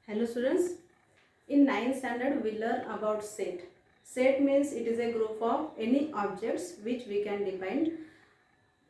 Hello students, in ninth standard we learn about set. Set means it is a group of any objects which we can define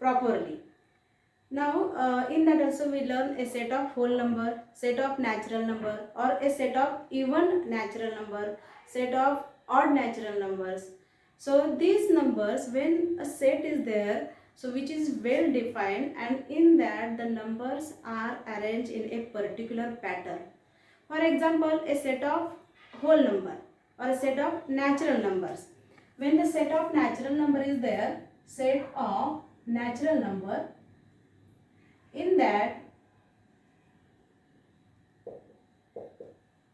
properly. Now in that also we learn a set of whole number, set of natural number or a set of even natural number, set of odd natural numbers. So these numbers, when a set is there, so which is well defined, and in that the numbers are arranged in a particular pattern. For example, a set of whole number or a set of natural numbers. When the set of natural number is there, set of natural number, in that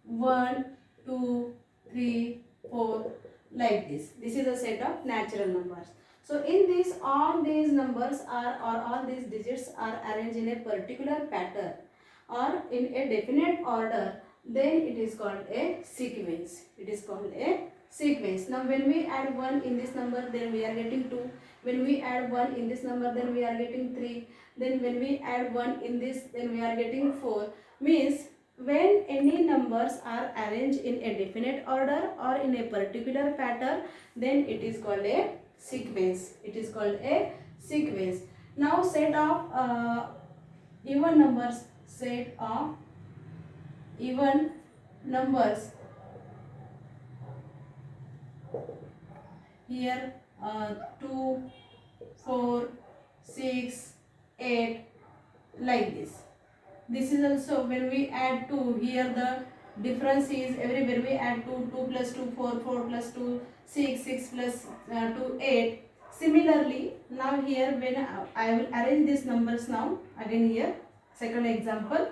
1, 2, 3, 4 like this. This is a set of natural numbers. So in this, all these numbers are or all these digits are arranged in a particular pattern or in a definite order, then it is called a sequence. It is called a sequence. Now when we add 1 in this number, then we are getting 2. When we add 1 in this number, then we are getting 3. Then when we add 1 in this, then we are getting 4. Means when any numbers are arranged in a definite order or in a particular pattern, then it is called a sequence. It is called a sequence. Now set of even numbers, set of even numbers. Here 2, 4, 6, 8 like this. This is also when we add 2, here the difference is everywhere we add 2, 2 plus 2, 4, 4 plus 2, 6, 6 plus 2, 8. Similarly, now here when I will arrange these numbers now, again here, second example.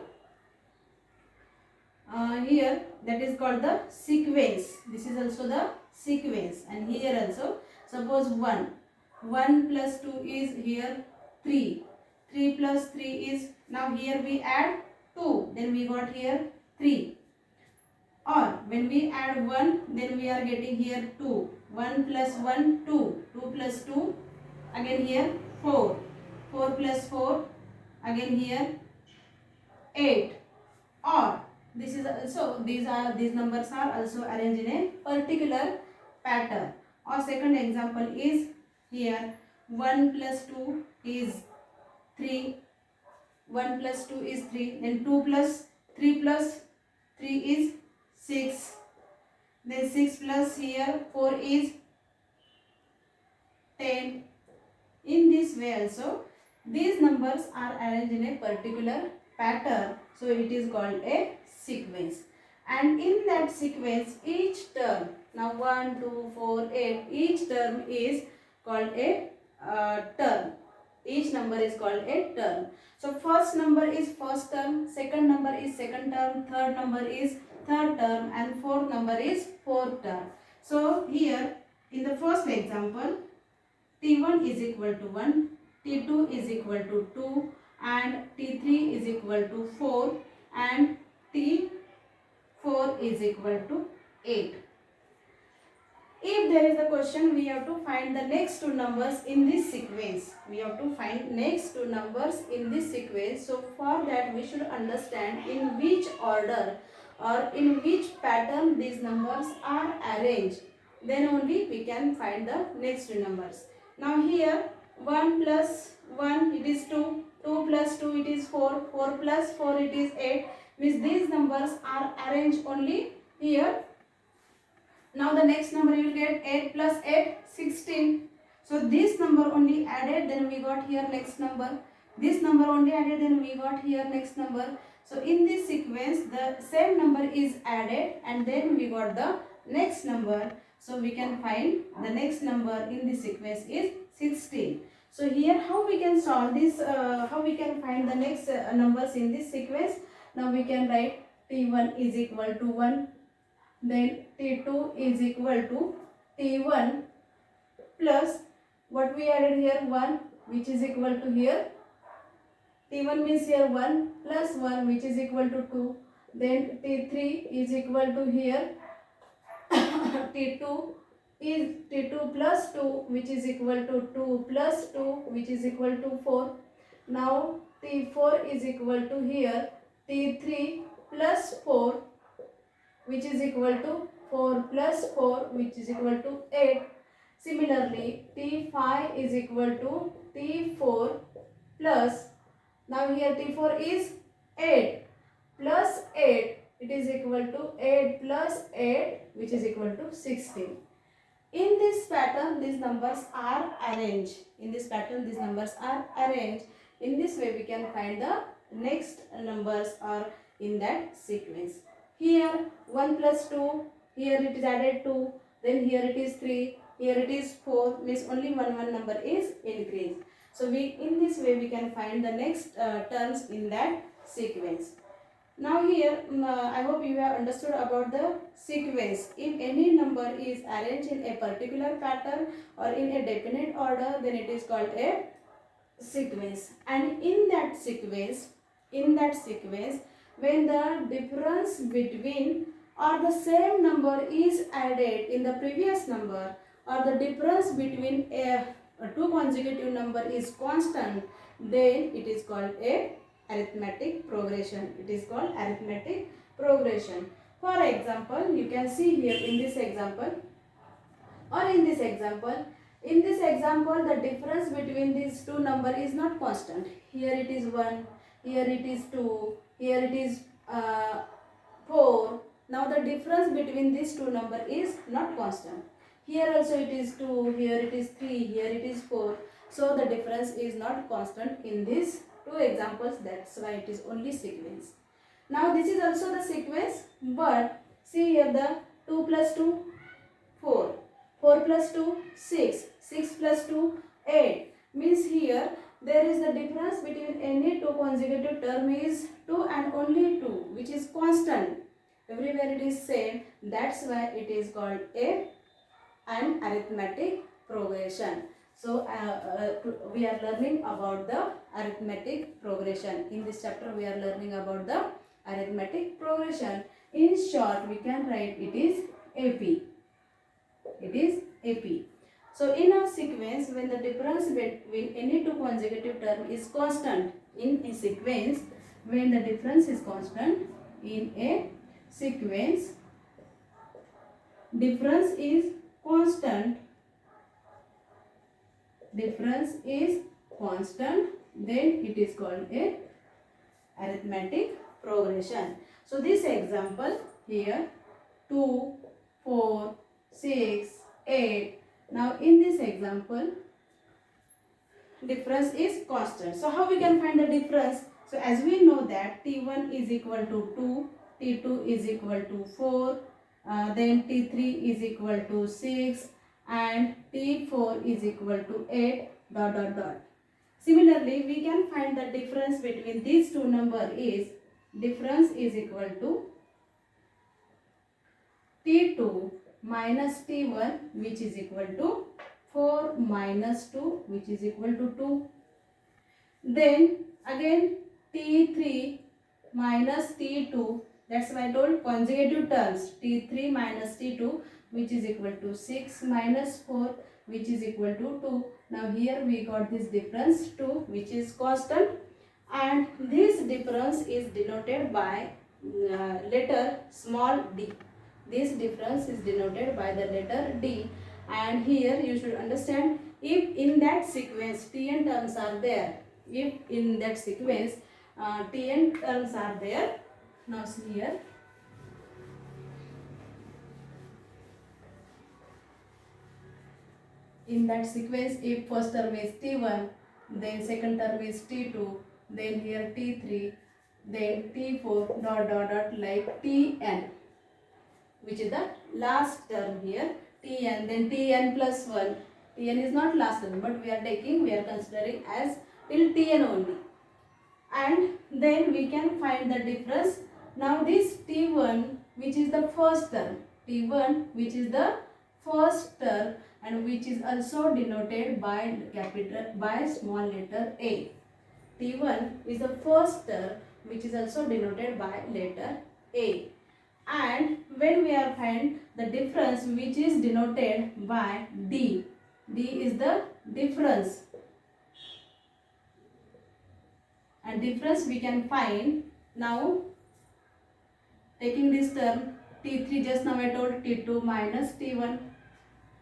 Here that is called the sequence. This is also the sequence, and here also suppose 1 plus 2 is here 3, 3 plus 3 is, now here we add 2, then we got here 3, or when we add 1, then we are getting here 2, 1 plus 1 2, 2 plus 2 again here 4, 4 plus 4 again here 8, or this is also, these numbers are also arranged in a particular pattern. Or second example is here 1 plus 2 is 3, 1 plus 2 is 3, then 2 plus 3 plus 3 is 6, then 6 plus here 4 is 10. In this way also these numbers are arranged in a particular pattern, so it is called a sequence. And in that sequence, each term, now 1, 2, 4, 8, each term is called a term. Each number is called a term. So first number is first term, second number is second term, third number is third term, and fourth number is fourth term. So here in the first example, T1 is equal to 1, T2 is equal to 2, and T3 is equal to 4, and T4 is equal to 8. If there is a question, we have to find the next two numbers in this sequence. We have to find next two numbers in this sequence. So for that we should understand in which order or in which pattern these numbers are arranged. Then only we can find the next two numbers. Now here 1 plus 1 it is 2, 2 plus 2 it is 4, 4 plus 4 it is 8. Means these numbers are arranged only here. Now the next number you will get 8 plus 8, 16. So this number only added, then we got here next number. This number only added, then we got here next number. So in this sequence the same number is added and then we got the next number. So we can find the next number in this sequence is 16. So here how we can solve this, how we can find the next numbers in this sequence. Now we can write T1 is equal to 1. Then T2 is equal to T1 plus what we added here 1 which is equal to here. T1 means here 1 plus 1 which is equal to 2. Then T3 is equal to here T2 is T2 plus 2 which is equal to 2 plus 2 which is equal to 4. Now T4 is equal to here T3 plus 4 which is equal to 4 plus 4 which is equal to 8. Similarly, T5 is equal to T4 plus, now here T4 is 8 plus 8, it is equal to 8 plus 8 which is equal to 16. In this pattern, these numbers are arranged. In this pattern, these numbers are arranged. In this way, we can find the next numbers or in that sequence. Here 1 plus 2, here it is added 2, then here it is 3, here it is 4, means only one number is increased. So in this way we can find the next terms in that sequence. Now here, I hope you have understood about the sequence. If any number is arranged in a particular pattern or in a definite order, then it is called a sequence. And in that sequence, when the difference between or the same number is added in the previous number, or the difference between two consecutive number is constant, then it is called a arithmetic progression. It is called arithmetic progression. For example, you can see here in this example, the difference between these two number is not constant. Here it is 1, here it is 2, here it is 4. Now the difference between these two number is not constant. Here also it is 2, here it is 3, here it is 4. So the difference is not constant in these two examples. That's why it is only sequence. Now this is also the sequence, but see here the 2 plus 2, 4. 4 plus 2, 6. 6 plus 2, 8. Means here there is the difference between any two consecutive term is 2 and only 2, which is constant. Everywhere it is same. That's why it is called an arithmetic progression. So we are learning about the arithmetic progression. In this chapter we are learning about the arithmetic progression. In short, we can write it is AP. It is AP. So in a sequence, when the difference between any two consecutive term is constant, in a sequence, when the difference is constant, in a sequence, difference is constant, then it is called a arithmetic progression. So this example here, 2, 4, 6, 8. Now in this example, difference is constant. So how we can find the difference? So as we know that T1 is equal to 2, T2 is equal to 4, then T3 is equal to 6 and T4 is equal to 8 ... Similarly, we can find the difference between these two numbers is difference is equal to T2 minus T1 which is equal to 4 minus 2 which is equal to 2. Then again T3 minus T2, that's why I told consecutive terms, T3 minus T2 which is equal to 6 minus 4 which is equal to 2. Now here we got this difference 2 which is constant, and this difference is denoted by letter small d. This difference is denoted by the letter D, and here you should understand, if in that sequence Tn terms are there, if in that sequence Tn terms are there, now see here, in that sequence if first term is T1, then second term is T2, then here T3, then T4 ... like Tn, which is the last term here, Tn, then Tn plus 1. Tn is not last term, but we are considering as till Tn only. And then we can find the difference. Now this T1 which is the first term, T1 which is the first term and which is also denoted by small letter A. T1 is the first term which is also denoted by letter A. And when we are find the difference which is denoted by D, D is the difference, and difference we can find now taking this term T3 just now I told T2 minus T1.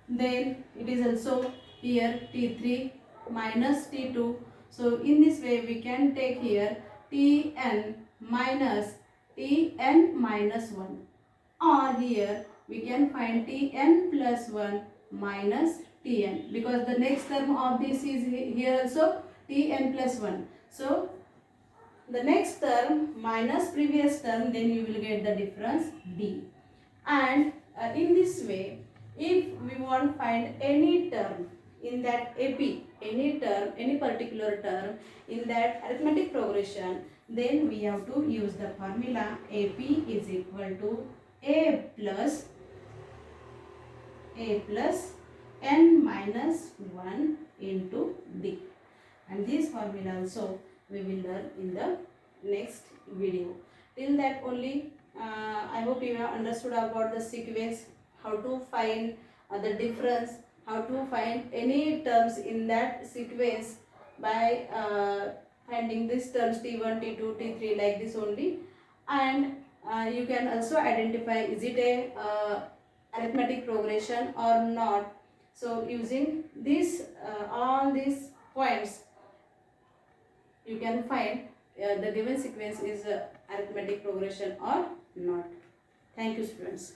Then it is also here T3 minus T2. So in this way we can take here Tn minus Tn minus 1, or here we can find Tn plus 1 minus Tn, because the next term of this is here also Tn plus 1. So the next term minus previous term, then you will get the difference D. And in this way, if we want to find any term in that AP, any term, any particular term in that arithmetic progression, then we have to use the formula AP is equal to A plus n minus 1 into D. And this formula also we will learn in the next video. Till that only, I hope you have understood about the sequence, how to find the difference, how to find any terms in that sequence by finding these terms T1, T2, T3 like this only. And you can also identify is it a arithmetic progression or not. So using this all these points, you can find the given sequence is arithmetic progression or not. Thank you, students.